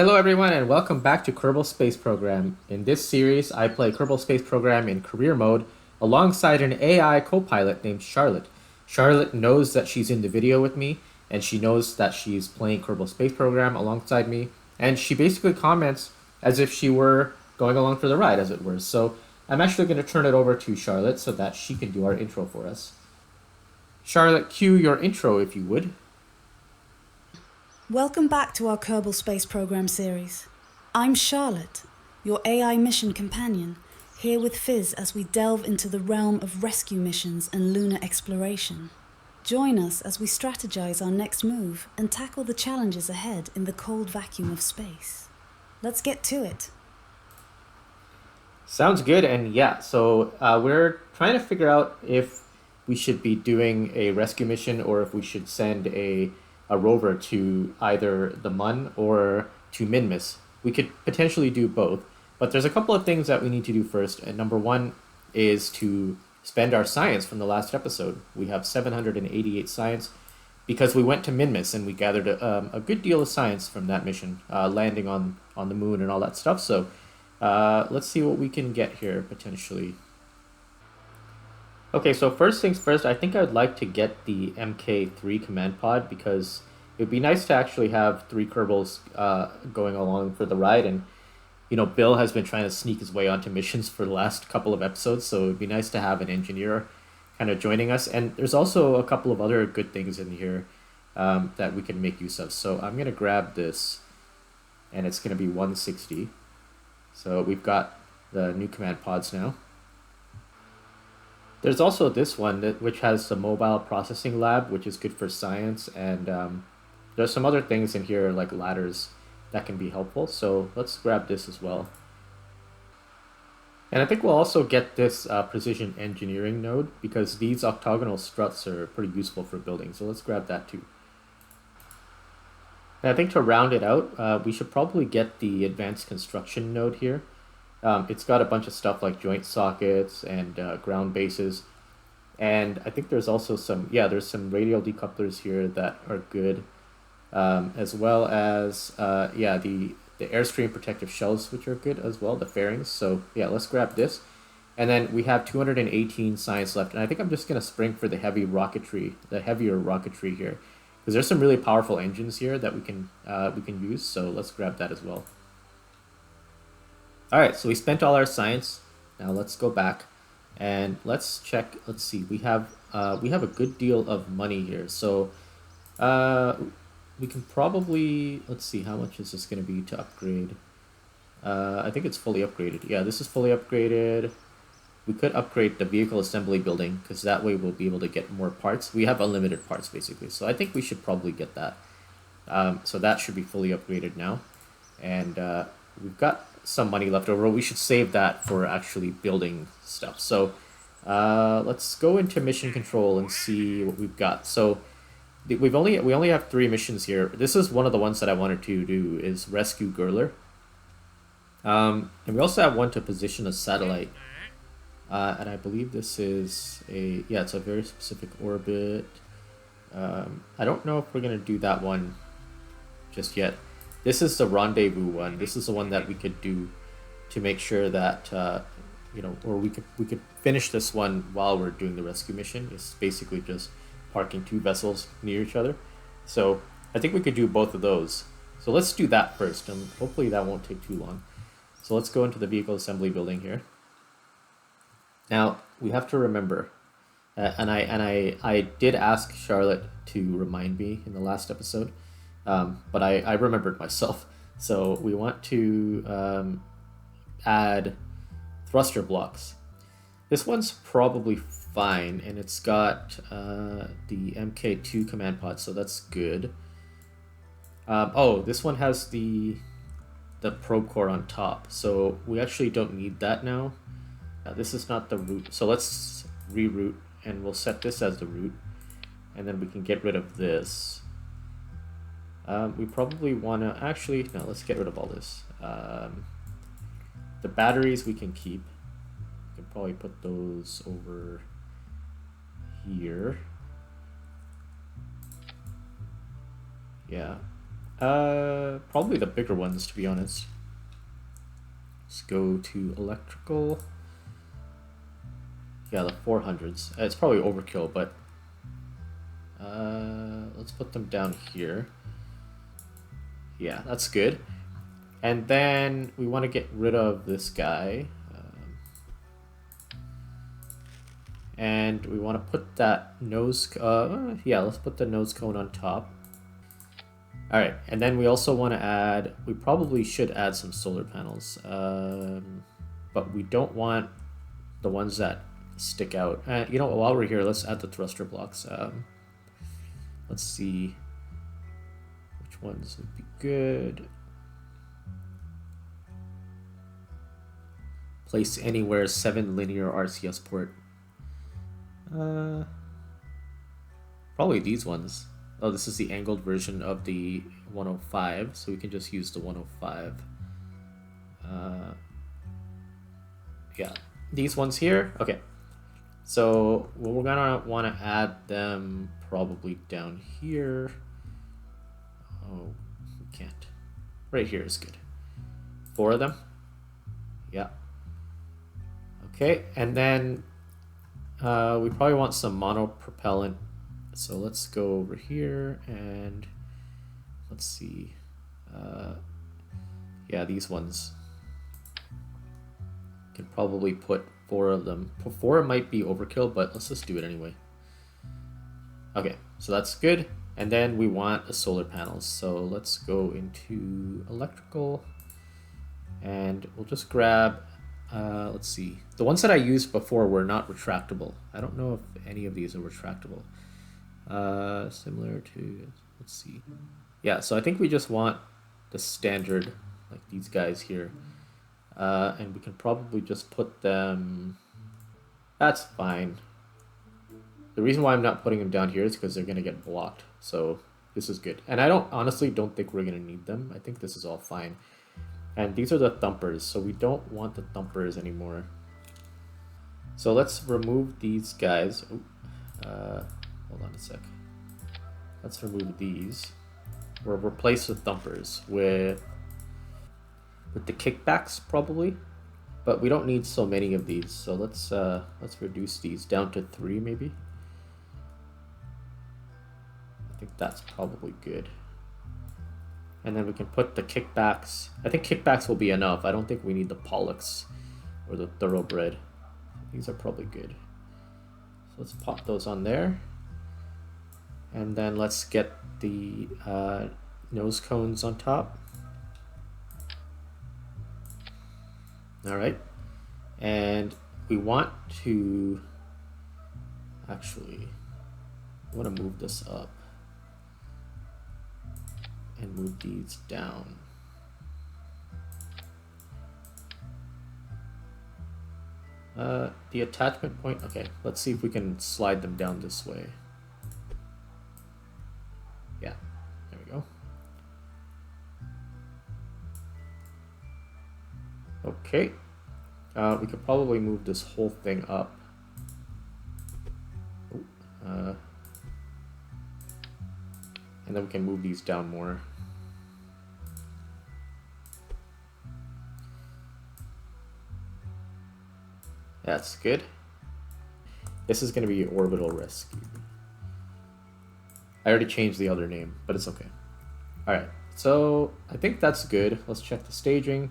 Hello everyone and welcome back to Kerbal Space Program. In this series, I play Kerbal Space Program in career mode alongside an AI co-pilot named Charlotte. Charlotte knows that she's in the video with me and she knows that she's playing Kerbal Space Program alongside me, and she basically comments as if she were going along for the ride, as it were. So I'm actually going to turn it over to Charlotte so that she can do our intro for us. Charlotte, cue your intro if you would. Welcome back to our Kerbal Space Program series. I'm Charlotte, your AI mission companion, here with Fizz as we delve into the realm of rescue missions and lunar exploration. Join us as we strategize our next move and tackle the challenges ahead in the cold vacuum of space. Let's get to it. Sounds good, and yeah, so we're trying to figure out if we should be doing a rescue mission or if we should send a rover to either the Mun or to Minmus. We could potentially do both, but there's a couple of things that we need to do first, and number one is to spend our science from the last episode. We have 788 science because we went to Minmus and we gathered a good deal of science from that mission, landing on the moon and all that stuff, so let's see what we can get here, potentially. Okay, so first things first, I think I'd like to get the MK3 command pod because it would be nice to actually have three Kerbals going along for the ride. And, you know, Bill has been trying to sneak his way onto missions for the last couple of episodes, so it would be nice to have an engineer kind of joining us. And there's also a couple of other good things in here that we can make use of. So I'm going to grab this, and it's going to be 160. So we've got the new command pods now. There's also this one which has the mobile processing lab, which is good for science, and there's some other things in here like ladders that can be helpful. So let's grab this as well. And I think we'll also get this precision engineering node because these octagonal struts are pretty useful for building. So let's grab that too. And I think to round it out, we should probably get the advanced construction node here. It's got a bunch of stuff like joint sockets and ground bases. And I think there's also there's some radial decouplers here that are good, as well as, the airstream protective shells, which are good as well, the fairings. So yeah, let's grab this. And then we have 218 science left. And I think I'm just going to spring for the heavier rocketry here. Because there's some really powerful engines here that we can use. So let's grab that as well. All right, so we spent all our science. Now let's go back and let's check. Let's see. We have a good deal of money here. So we can probably, let's see, how much is this going to be to upgrade? I think it's fully upgraded. Yeah, this is fully upgraded. We could upgrade the vehicle assembly building because that way we'll be able to get more parts. We have unlimited parts basically. So I think we should probably get that. So that should be fully upgraded now. And we've got some money left over. We should save that for actually building stuff. So let's go into mission control and see what we've got. So we only have 3 missions here. This is one of the ones that I wanted to do is rescue Gurler. And we also have one to position a satellite. And I believe this is it's a very specific orbit. I don't know if we're gonna do that one just yet. This is the rendezvous one. This is the one that we could do to make sure that or we could finish this one while we're doing the rescue mission. It's basically just parking 2 vessels near each other. So I think we could do both of those. So let's do that first, and hopefully that won't take too long. So let's go into the vehicle assembly building here. Now we have to remember, and I did ask Charlotte to remind me in the last episode. But I remembered myself. So we want to add thruster blocks. This one's probably fine, and it's got the MK2 command pod, so that's good. This one has the probe core on top, so we actually don't need that now. This is not the root, so let's reroute, and we'll set this as the root, and then we can get rid of this. We probably want to let's get rid of all this. The batteries we can keep. We can probably put those over here. Yeah. Probably the bigger ones, to be honest. Let's go to electrical. Yeah, the 400s. It's probably overkill, but let's put them down here. Yeah, that's good. And then we want to get rid of this guy. And we want to put that nose... yeah, let's put the nose cone on top. Alright, and then we also want to add... We probably should add some solar panels. But we don't want the ones that stick out. You know, while we're here, let's add the thruster blocks. Let's see which ones would be good. Place anywhere 7 linear RCS port. Probably these ones. Oh, this is the angled version of the 105, so we can just use the 105. Yeah, these ones here. Okay, so we're gonna want to add them probably down here. Oh, we can't. Right here is good. 4 of them. Yeah. Okay, and then we probably want some monopropellant. So let's go over here and let's see. Yeah, these ones. Can probably put 4 of them. 4 might be overkill, but let's just do it anyway. Okay, so that's good. And then we want a solar panels. So let's go into electrical and we'll just grab, let's see. The ones that I used before were not retractable. I don't know if any of these are retractable. Similar to, let's see. Yeah, so I think we just want the standard, like these guys here. And we can probably just put them, that's fine. The reason why I'm not putting them down here is because they're going to get blocked. So this is good. And I honestly don't think we're going to need them. I think this is all fine. And these are the thumpers, so we don't want the thumpers anymore. So let's remove these guys. Hold on a sec. Let's remove these. We'll replace the thumpers with the kickbacks probably, but we don't need so many of these. So let's reduce these down to 3 maybe. I think that's probably good. And then we can put the kickbacks. I think kickbacks will be enough. I don't think we need the Pollux or the Thoroughbred. These are probably good. So let's pop those on there. And then let's get the nose cones on top. All right. And we want to actually, I want to move this up and move these down. The attachment point, okay, let's see if we can slide them down this way. Yeah, there we go. Okay, we could probably move this whole thing up. And then we can move these down more. That's good. This is going to be orbital rescue. I already changed the other name, but it's okay. Alright, so I think that's good. Let's check the staging.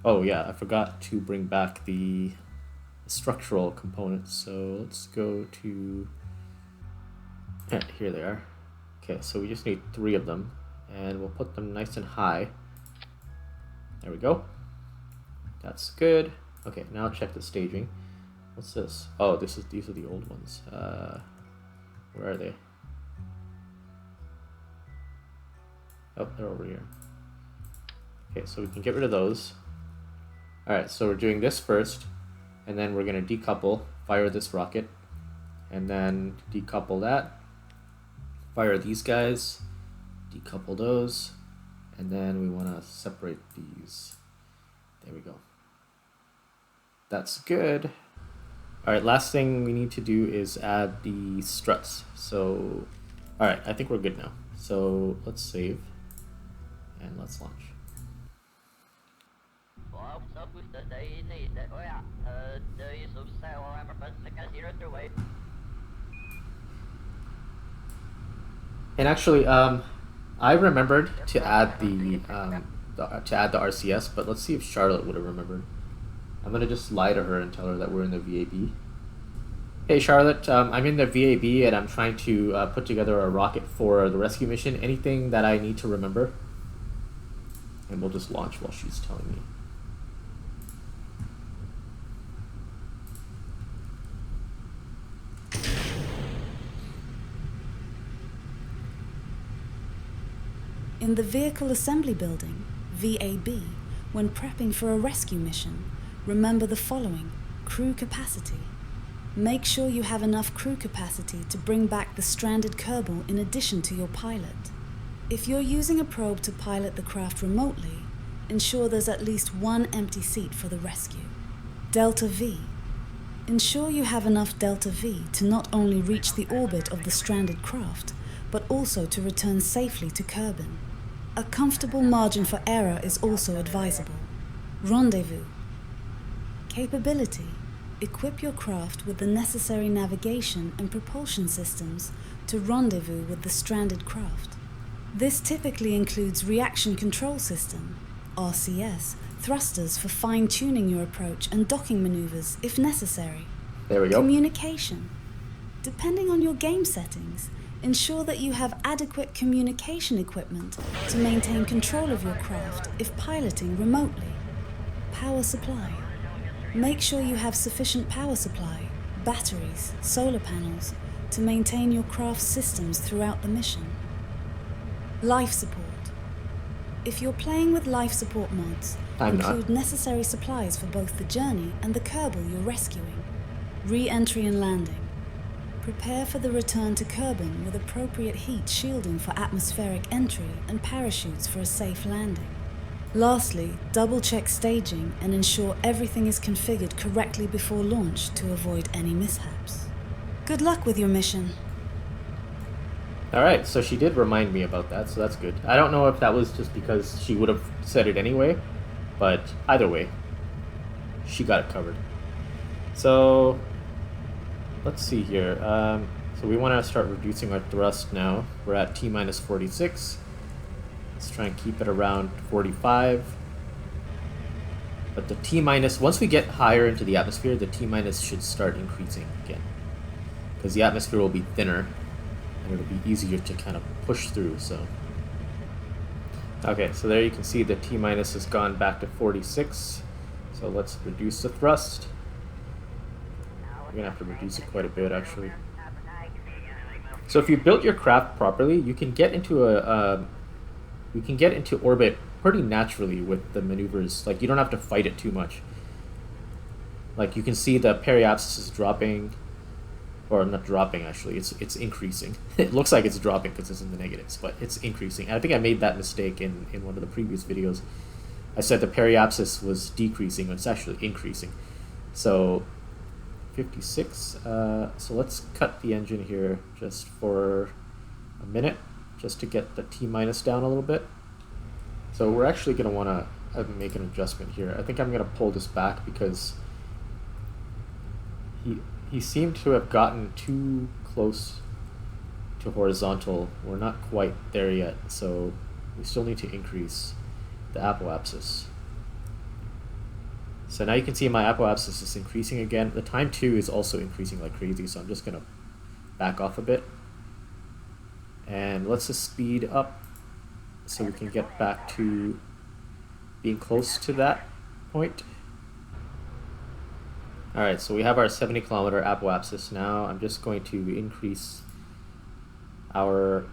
Oh yeah, I forgot to bring back the structural components. So let's go to... here they are. Okay, so we just need 3 of them. And we'll put them nice and high. There we go. That's good. Okay, now check the staging. What's this? Oh, these are the old ones. Where are they? Oh, they're over here. Okay, so we can get rid of those. Alright, so we're doing this first, and then we're going to decouple, fire this rocket, and then decouple that, fire these guys, decouple those, and then we want to separate these. There we go. That's good. Alright, last thing we need to do is add the struts. So, alright, I think we're good now. So let's save. and let's launch. And actually, I remembered to add the RCS, but let's see if Charlotte would have remembered. I'm gonna just lie to her and tell her that we're in the VAB. Hey Charlotte, I'm in the VAB and I'm trying to put together a rocket for the rescue mission. Anything that I need to remember? And we'll just launch while she's telling me. In the Vehicle Assembly Building, VAB, when prepping for a rescue mission, remember the following: crew capacity. Make sure you have enough crew capacity to bring back the stranded Kerbal in addition to your pilot. If you're using a probe to pilot the craft remotely, ensure there's at least one empty seat for the rescue. Delta V. Ensure you have enough Delta V to not only reach the orbit of the stranded craft, but also to return safely to Kerbin. A comfortable margin for error is also advisable. Rendezvous. Capability. Equip your craft with the necessary navigation and propulsion systems to rendezvous with the stranded craft. This typically includes reaction control system, RCS, thrusters for fine-tuning your approach and docking maneuvers if necessary. There we go. Communication. Depending on your game settings, ensure that you have adequate communication equipment to maintain control of your craft if piloting remotely. Power supply. Make sure you have sufficient power supply, batteries, solar panels, to maintain your craft's systems throughout the mission. Life support. If you're playing with life support mods, include necessary supplies for both the journey and the Kerbal you're rescuing. Re-entry and landing. Prepare for the return to Kerbin with appropriate heat shielding for atmospheric entry and parachutes for a safe landing. Lastly, double-check staging and ensure everything is configured correctly before launch to avoid any mishaps. Good luck with your mission. Alright, so she did remind me about that, so that's good. I don't know if that was just because she would have said it anyway, but either way, she got it covered. So, let's see here. So we want to start reducing our thrust now. We're at T-minus 46. Let's try and keep it around 45. But the T-minus, once we get higher into the atmosphere, the T-minus should start increasing again. Because the atmosphere will be thinner, and it'll be easier to kind of push through, so. Okay, so there you can see the T-minus has gone back to 46. So let's reduce the thrust. We're gonna have to reduce it quite a bit, actually. So if you built your craft properly, you can get into orbit pretty naturally with the maneuvers. Like, you don't have to fight it too much. Like, you can see the periapsis is dropping, or not dropping actually. It's increasing. It looks like it's dropping because it's in the negatives, but it's increasing. And I think I made that mistake in one of the previous videos. I said the periapsis was decreasing, but it's actually increasing. So 56. So let's cut the engine here just for a minute, just to get the T-minus down a little bit. So we're actually going to want to make an adjustment here. I think I'm going to pull this back because he seemed to have gotten too close to horizontal. We're not quite there yet, so we still need to increase the apoapsis. So now you can see my apoapsis is increasing again. The time 2 is also increasing like crazy, so I'm just going to back off a bit. And let's just speed up so we can get back to being close to that point. Alright, so we have our 70 kilometer apoapsis now. I'm just going to increase our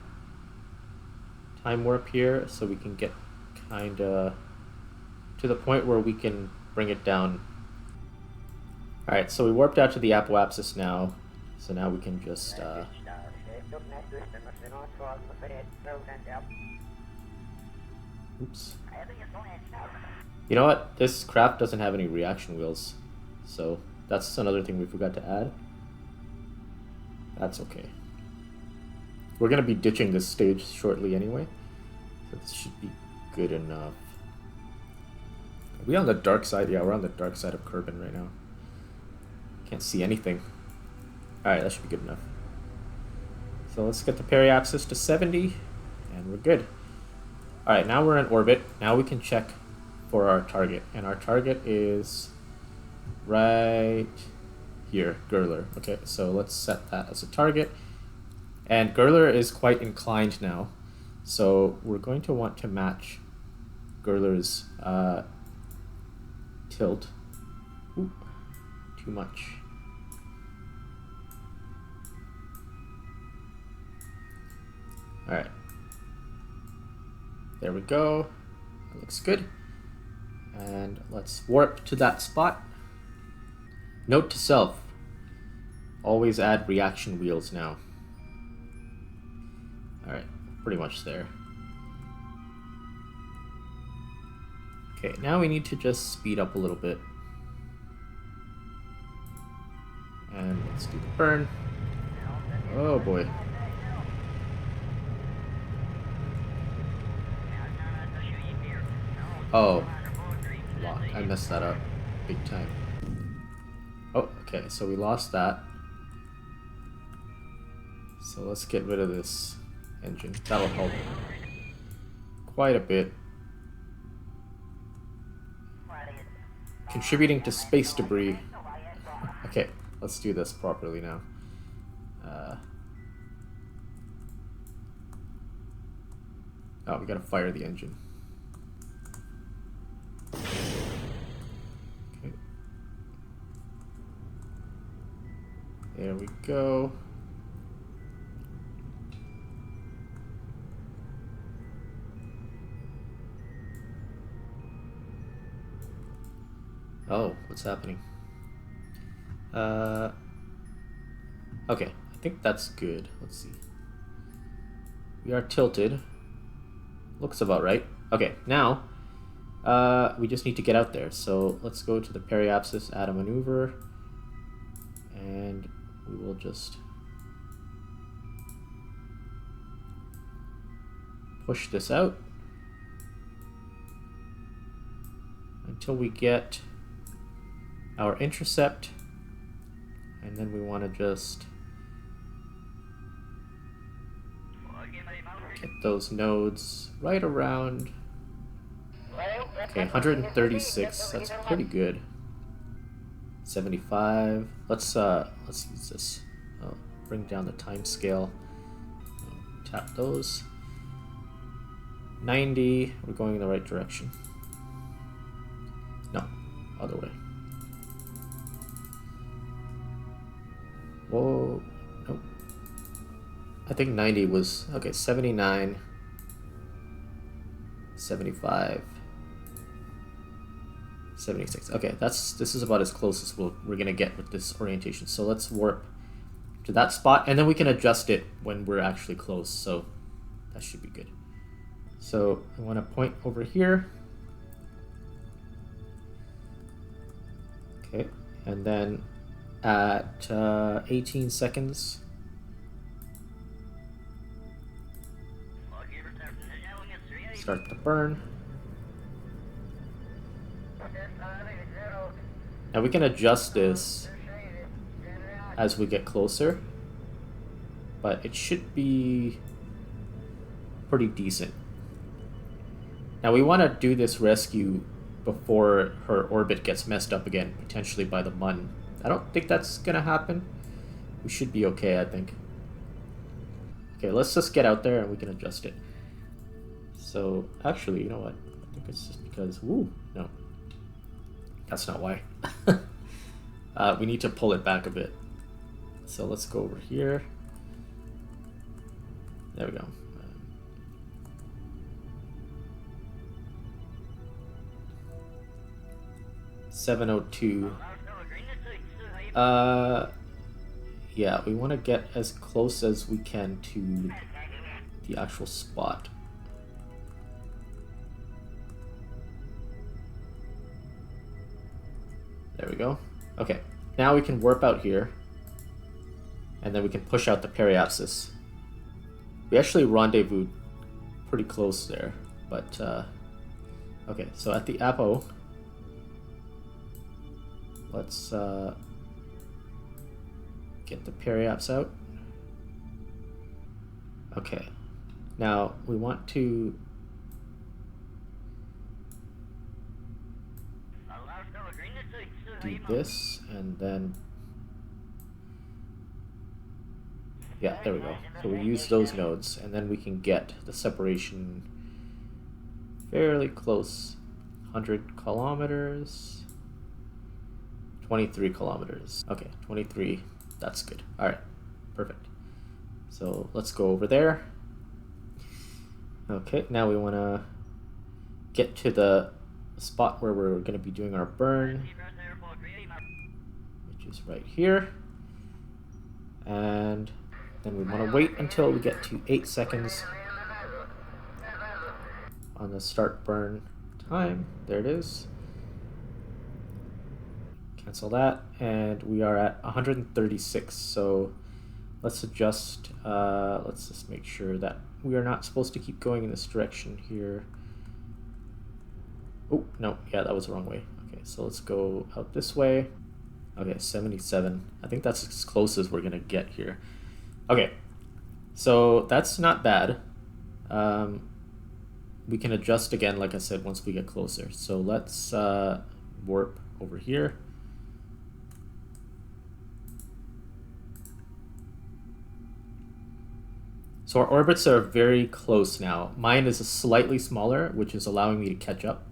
time warp here so we can get kind of to the point where we can bring it down. Alright, so we warped out to the apoapsis now. So now we can just oops. You know what? This craft doesn't have any reaction wheels. So that's another thing we forgot to add. That's okay. We're going to be ditching this stage shortly anyway. So this should be good enough. Are we on the dark side? Yeah, we're on the dark side of Kerbin right now. Can't see anything. Alright, that should be good enough. So let's get the periapsis to 70, and we're good. Alright, now we're in orbit. Now we can check for our target. And our target is right here, Gurler. Okay, so let's set that as a target. And Gurler is quite inclined now. So we're going to want to match Gurler's tilt. Ooh, too much. Alright. There we go. That looks good. And let's warp to that spot. Note to self. Always add reaction wheels now. Alright, pretty much there. Okay, now we need to just speed up a little bit. And let's do the burn. Oh boy. Oh, lock. I messed that up big time. Oh, okay, so we lost that. So let's get rid of this engine. That'll help quite a bit. Contributing to space debris. Okay, let's do this properly now. Oh, we gotta fire the engine. Okay. There we go. Oh, what's happening? Okay, I think that's good. Let's see. We are tilted. Looks about right. Okay, now we just need to get out there. So let's go to the periapsis, add a maneuver, and we will just push this out until we get our intercept, and then we want to just get those nodes right around. Okay, 136. That's pretty good. 75. Let's use this. Bring down the time scale. Tap those. 90. We're going in the right direction. No, other way. Whoa, nope. I think 90 was, okay, 79, 75, 76. Okay, this is about as close as we're gonna get with this orientation. So let's warp to that spot, and then we can adjust it when we're actually close. So that should be good. So I want to point over here. Okay, and then at 18 seconds. Start the burn. Now we can adjust this as we get closer, but it should be pretty decent. Now we want to do this rescue before her orbit gets messed up again, potentially by the Mun. I don't think that's gonna happen. We should be okay, I think. Okay, let's just get out there and we can adjust it. So, actually, you know what? I think it's just because, woo, no. That's not why. We need to pull it back a bit. So let's go over here. There we go. 702. Yeah, we want to get as close as we can to the actual spot. There we go. Okay, now we can warp out here, and then we can push out the periapsis. We actually rendezvoused pretty close there, but Okay, so at the apo, let's get the periapps out. Okay, now we want to do this, and then yeah, there we go. So we use those nodes, and then we can get the separation fairly close. 100 kilometers, 23 kilometers. Okay, 23, that's good. All right, perfect. So let's go over there. Okay, now we want to get to the spot where we're going to be doing our burn, which is right here. And then we want to wait until we get to 8 seconds on the start burn time. There it is. Cancel that, and we are at 136. So let's adjust. Let's just make sure that we are not supposed to keep going in this direction here. Oh, no, yeah, that was the wrong way. Okay, so let's go out this way. Okay, 77. I think that's as close as we're gonna get here. Okay, so that's not bad. We can adjust again, like I said, once we get closer. So let's warp over here. So our orbits are very close now. Mine is slightly smaller, which is allowing me to catch up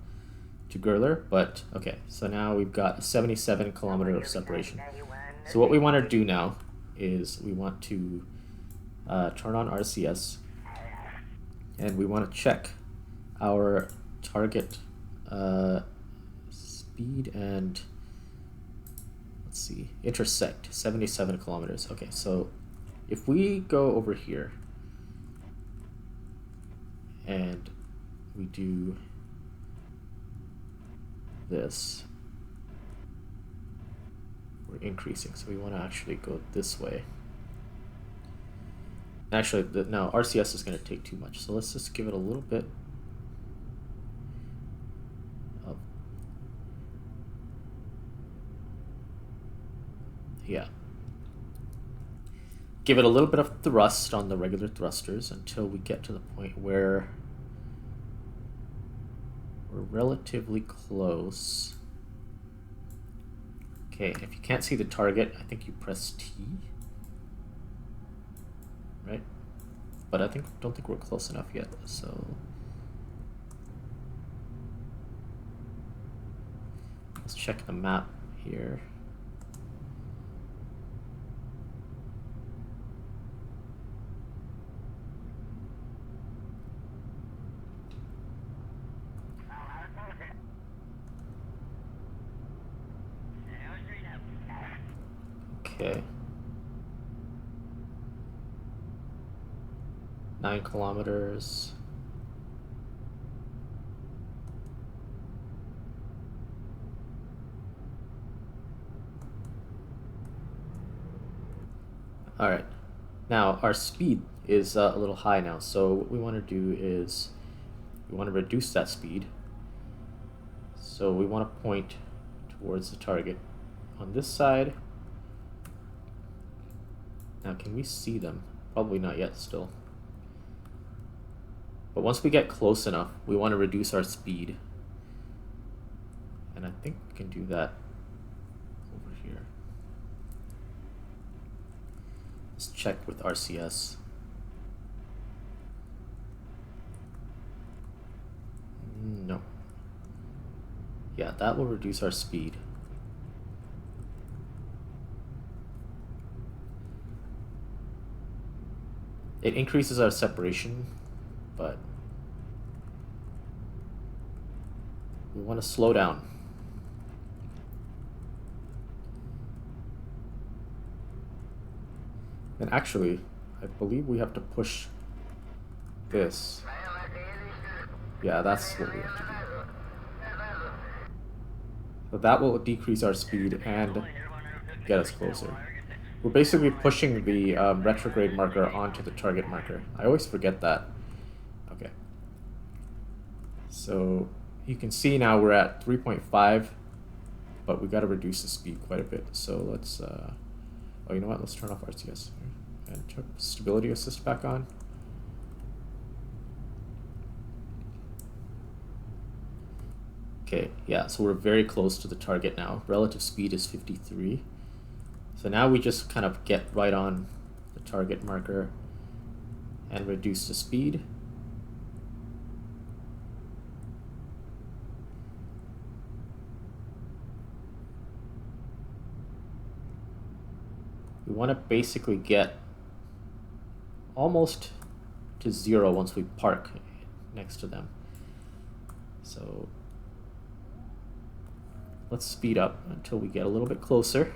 to Gurler, but okay, so now we've got a 77 kilometer of separation. So what we want to do now is we want to turn on RCS, and we want to check our target speed and, let's see, intersect 77 kilometers. Okay, so if we go over here and we do this, we're increasing, so we want to actually go this way. Actually, no, RCS is going to take too much, so let's just give it a little bit of, yeah, give it a little bit of thrust on the regular thrusters until we get to the point where we're relatively close. Okay, if you can't see the target, I think you press T, right? But I don't think we're close enough yet, so let's check the map here. Okay. 9 kilometers. All right. Now our speed is a little high now, so what we want to do is we want to reduce that speed. So we want to point towards the target on this side. Now, can we see them? Probably not yet still. But once we get close enough, we want to reduce our speed. And I think we can do that over here. Let's check with RCS. No. Yeah, that will reduce our speed. It increases our separation, but we want to slow down. And actually, I believe we have to push this. Yeah, that's what we have to do. So that will decrease our speed and get us closer. We're basically pushing the retrograde marker onto the target marker. I always forget that. Okay. So, you can see now we're at 3.5, but we got to reduce the speed quite a bit. So let's, oh, you know what? Let's turn off RCS and turn stability assist back on. Okay, yeah, so we're very close to the target now. Relative speed is 53. So now we just kind of get right on the target marker and reduce the speed. We want to basically get almost to 0 once we park next to them. So let's speed up until we get a little bit closer.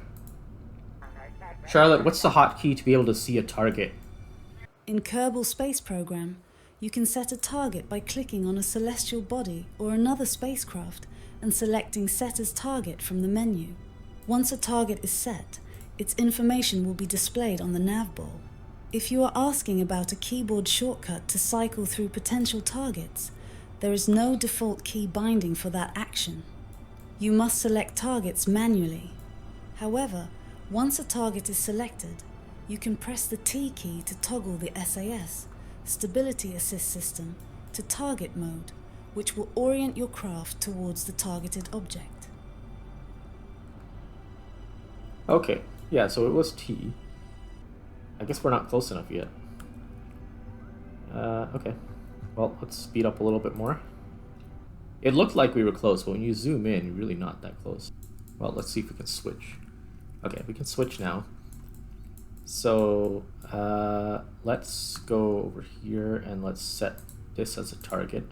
Charlotte, what's the hotkey to be able to see a target? In Kerbal Space Program, you can set a target by clicking on a celestial body or another spacecraft and selecting Set as Target from the menu. Once a target is set, its information will be displayed on the nav ball. If you are asking about a keyboard shortcut to cycle through potential targets, there is no default key binding for that action. You must select targets manually. However, once a target is selected, you can press the T key to toggle the SAS, Stability Assist System, to target mode, which will orient your craft towards the targeted object. Okay, yeah, so it was T. I guess we're not close enough yet. Okay, well, let's speed up a little bit more. It looked like we were close, but when you zoom in, you're really not that close. Well, let's see if we can switch. Okay, we can switch now. So let's go over here and let's set this as a target.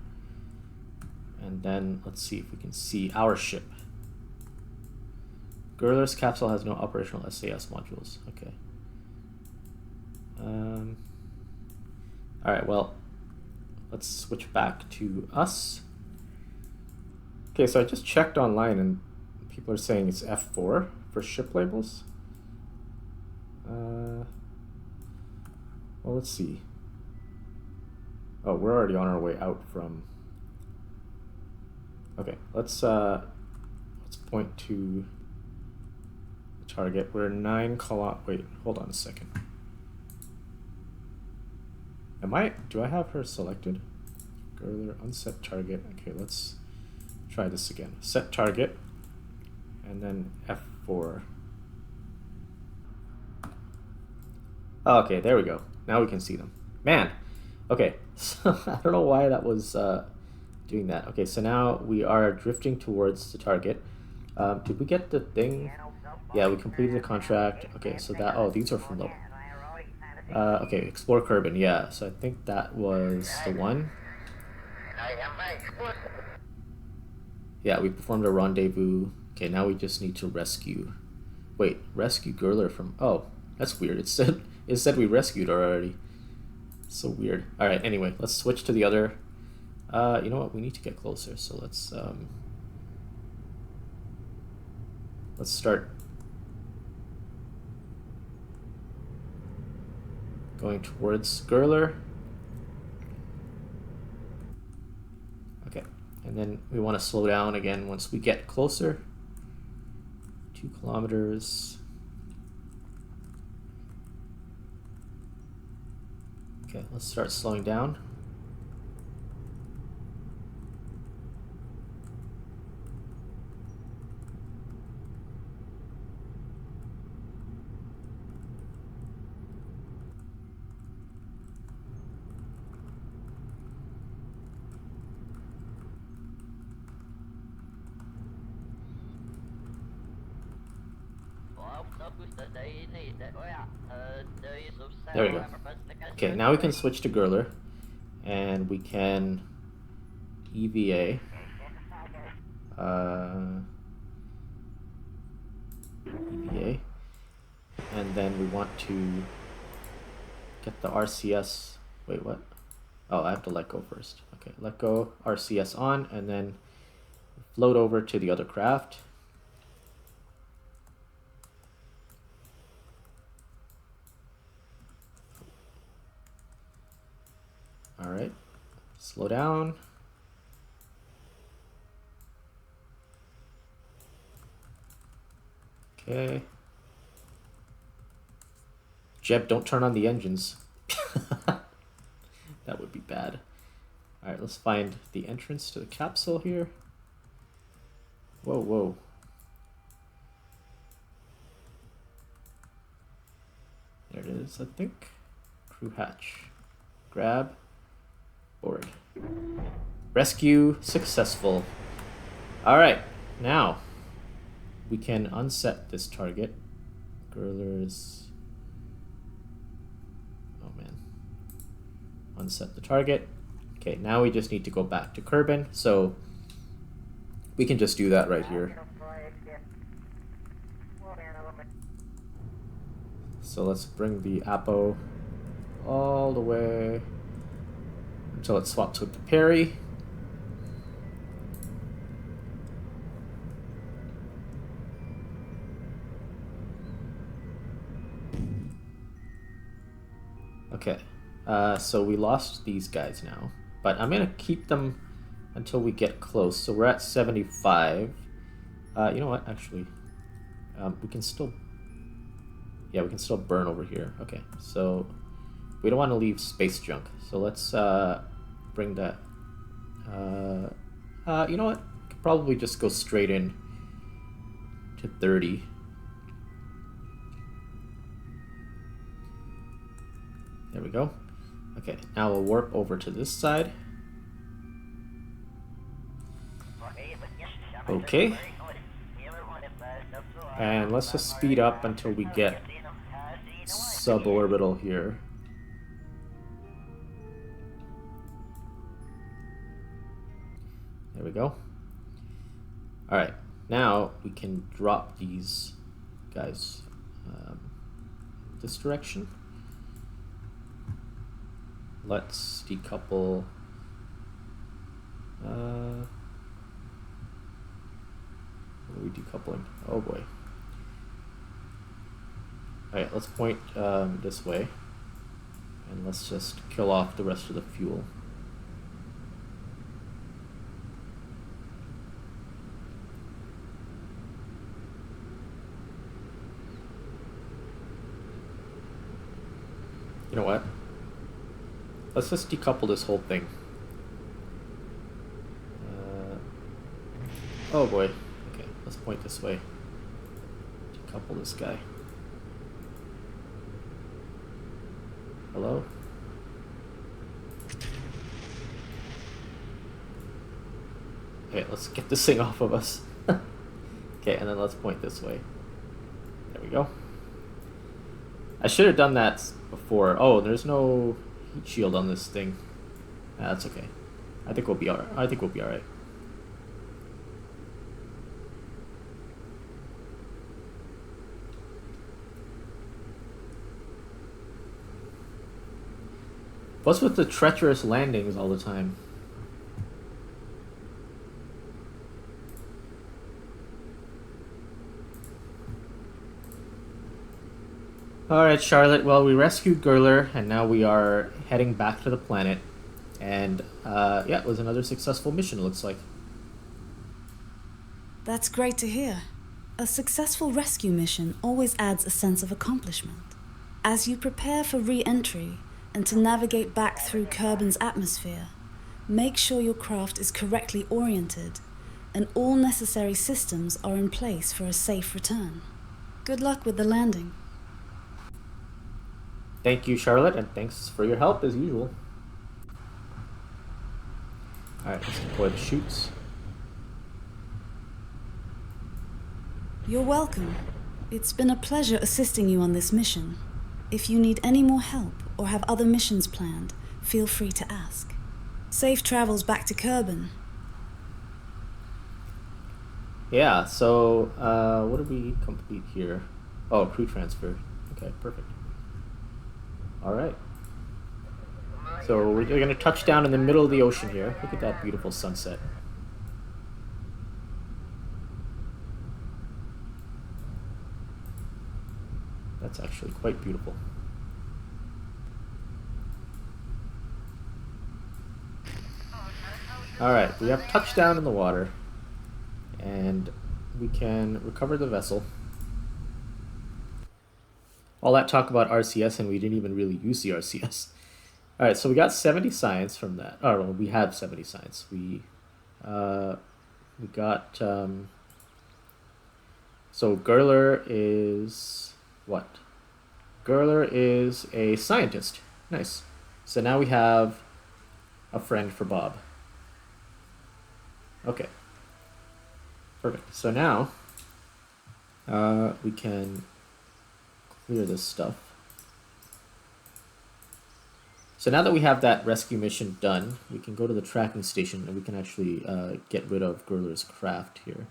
And then let's see if we can see our ship. Goerler's capsule has no operational SAS modules. Okay. Alright, well, let's switch back to us. Okay, so I just checked online and people are saying it's F4 for ship labels. Well, let's see. Oh, we're already on our way out from... Okay, let's point to the target. We're 9 kilometers... Wait, hold on a second. Do I have her selected? Goerler, unset target. Okay, let's try this again. Set target, and then F4. Okay, there we go. Now we can see them. Man, okay, so I don't know why that was doing that. Okay, so now we are drifting towards the target. Did we get the thing? Yeah, we completed the contract. Okay, so that, oh, these are from the... okay, explore Kerbin, yeah, so I think that was the one. Yeah, we performed a rendezvous. Okay, now we just need to rescue. Wait, rescue Goerler from... Oh, that's weird. It said we rescued her already. So weird. Alright, anyway, let's switch to the other. You know what? We need to get closer, so let's start going towards Goerler. Okay, and then we want to slow down again once we get closer. 2 kilometers. Okay, let's start slowing down. There we go. Okay, now we can switch to Goerler, and we can EVA. EVA. And then we want to get the RCS. Wait, what? Oh, I have to let go first. Okay, let go, RCS on, and then float over to the other craft. All right, slow down. Okay. Jeb, don't turn on the engines. That would be bad. Alright, let's find the entrance to the capsule here. Whoa, whoa. There it is, I think. Crew hatch. Grab. Board. Rescue successful. Alright, now we can unset this target. Girdlers. Oh man. Unset the target. Okay, now we just need to go back to Kerbin, so we can just do that right here. So let's bring the Apo all the way until it swaps with the Perry. Okay, so we lost these guys now, but I'm gonna keep them until we get close. So we're at 75. You know what, actually, we can still, yeah, we can still burn over here. Okay, so we don't want to leave space junk, so let's bring that. You know what, we could probably just go straight in to 30. There we go. Okay, now we'll warp over to this side. Okay. And let's just speed up until we get suborbital here. There we go. Alright, now we can drop these guys this direction. Let's decouple. What are we decoupling? Oh boy. Alright, let's point this way. And let's just kill off the rest of the fuel. You know what? Let's just decouple this whole thing. Oh boy. Okay, let's point this way. Decouple this guy. Hello? Okay, let's get this thing off of us. Okay, and then let's point this way. There we go. I should have done that before. Oh, there's no heat shield on this thing. That's okay. I think we'll be alright. I think we'll be alright. What's with the treacherous landings all the time? Alright, Charlotte, well, we rescued Gurler, and now we are heading back to the planet. And, yeah, it was another successful mission, it looks like. That's great to hear. A successful rescue mission always adds a sense of accomplishment. As you prepare for re-entry and to navigate back through Kerbin's atmosphere, make sure your craft is correctly oriented and all necessary systems are in place for a safe return. Good luck with the landing. Thank you, Charlotte, and thanks for your help as usual. Alright, let's deploy the chutes. You're welcome. It's been a pleasure assisting you on this mission. If you need any more help or have other missions planned, feel free to ask. Safe travels back to Kerbin. Yeah, so, what did we complete here? Oh, crew transfer. Okay, perfect. Alright. So we're going to touch down in the middle of the ocean here. Look at that beautiful sunset. That's actually quite beautiful. Alright, we have touchdown in the water. And we can recover the vessel. All that talk about RCS and we didn't even really use the RCS. All right, so we got 70 science from that. Oh, well, we have 70 science. We got so Gerler is what? Gerler is a scientist. Nice. So now we have a friend for Bob. Okay. Perfect. So now we can clear this stuff. So now that we have that rescue mission done, we can go to the tracking station and we can actually get rid of Gerler's craft here,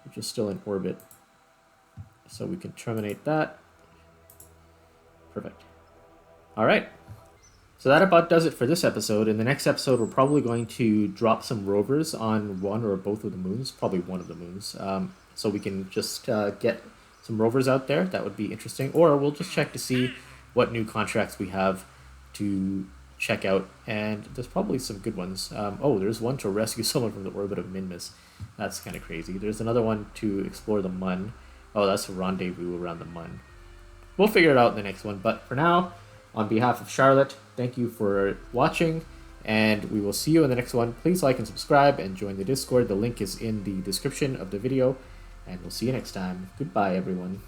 which is still in orbit. So we can terminate that. Perfect. All right. So that about does it for this episode. In the next episode, we're probably going to drop some rovers on one or both of the moons, probably one of the moons, so we can just get some rovers out there. That would be interesting. Or we'll just check to see what new contracts we have to check out. And there's probably some good ones. Oh, there's one to rescue someone from the orbit of Minmus. That's kind of crazy. There's another one to explore the Mun. Oh, that's a rendezvous around the Mun. We'll figure it out in the next one. But for now, on behalf of Charlotte, thank you for watching, and we will see you in the next one. Please like and subscribe and join the Discord. The link is in the description of the video, and we'll see you next time. Goodbye, everyone.